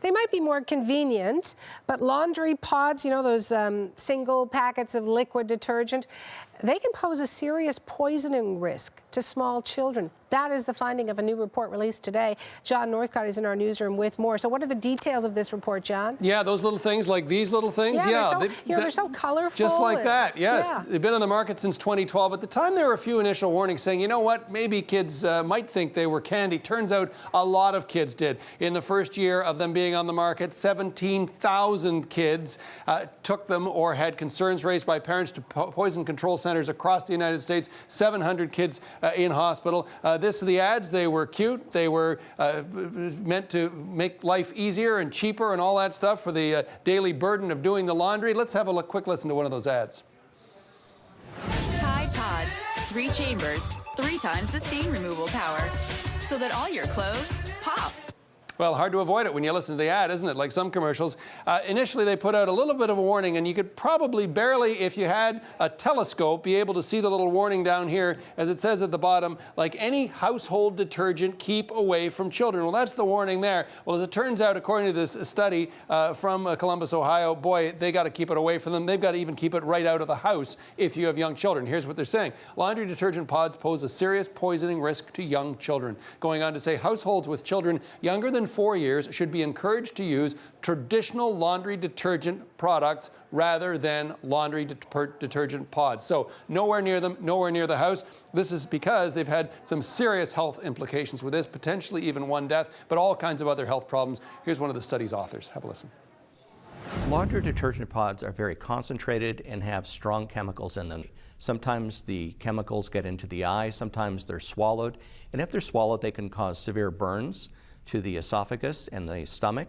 They might be more convenient, but laundry pods, you know, those single packets of liquid detergent, they can pose a serious poisoning risk to small children. That is the finding of a new report released today. John Northcott is in our newsroom with more. So what are the details of this report, John? Yeah, those little things, like these little things. Yeah, they're so colorful. Just like that, yes. Yeah. They've been on the market since 2012. At the time, there were a few initial warnings saying, you know what, maybe kids might think they were candy. Turns out a lot of kids did. In the first year of them being on the market, 17,000 kids took them or had concerns raised by parents to poison control centers across the United States. 700 kids in hospital. This are the ads. They were cute. They were meant to make life easier and cheaper and all that stuff for the daily burden of doing the laundry. Let's have a quick listen to one of those ads. Tide Pods, 3 chambers, 3 times the stain removal power, so that all your clothes pop. Well, hard to avoid it when you listen to the ad, isn't it? Like some commercials. Initially, they put out a little bit of a warning, and you could probably barely, if you had a telescope, be able to see the little warning down here, as it says at the bottom, like any household detergent, keep away from children. Well, that's the warning there. Well, as it turns out, according to this study from Columbus, Ohio, boy, they got to keep it away from them. They've got to even keep it right out of the house if you have young children. Here's what they're saying. Laundry detergent pods pose a serious poisoning risk to young children. Going on to say households with children younger than 4 years should be encouraged to use traditional laundry detergent products rather than laundry detergent pods. So nowhere near them, nowhere near the house. This is because they've had some serious health implications with this, potentially even one death, but all kinds of other health problems. Here's one of the study's authors. Have a listen. Laundry detergent pods are very concentrated and have strong chemicals in them. Sometimes the chemicals get into the eye, sometimes they're swallowed, and if they're swallowed, they can cause severe burns to the esophagus and the stomach.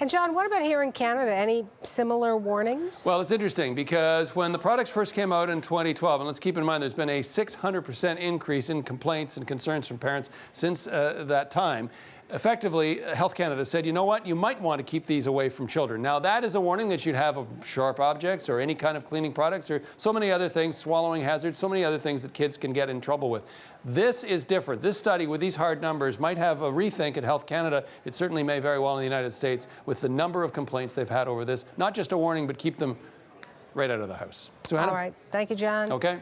And John, what about here in Canada? Any similar warnings? Well, it's interesting because when the products first came out in 2012, and let's keep in mind there's been a 600% increase in complaints and concerns from parents since that time. Effectively, Health Canada said, you know what, you might want to keep these away from children. Now, that is a warning that you'd have of sharp objects or any kind of cleaning products or so many other things, swallowing hazards, so many other things that kids can get in trouble with. This is different. This study with these hard numbers might have a rethink at Health Canada. It certainly may very well in the United States with the number of complaints they've had over this. Not just a warning, but keep them right out of the house. All right. Thank you, John. Okay.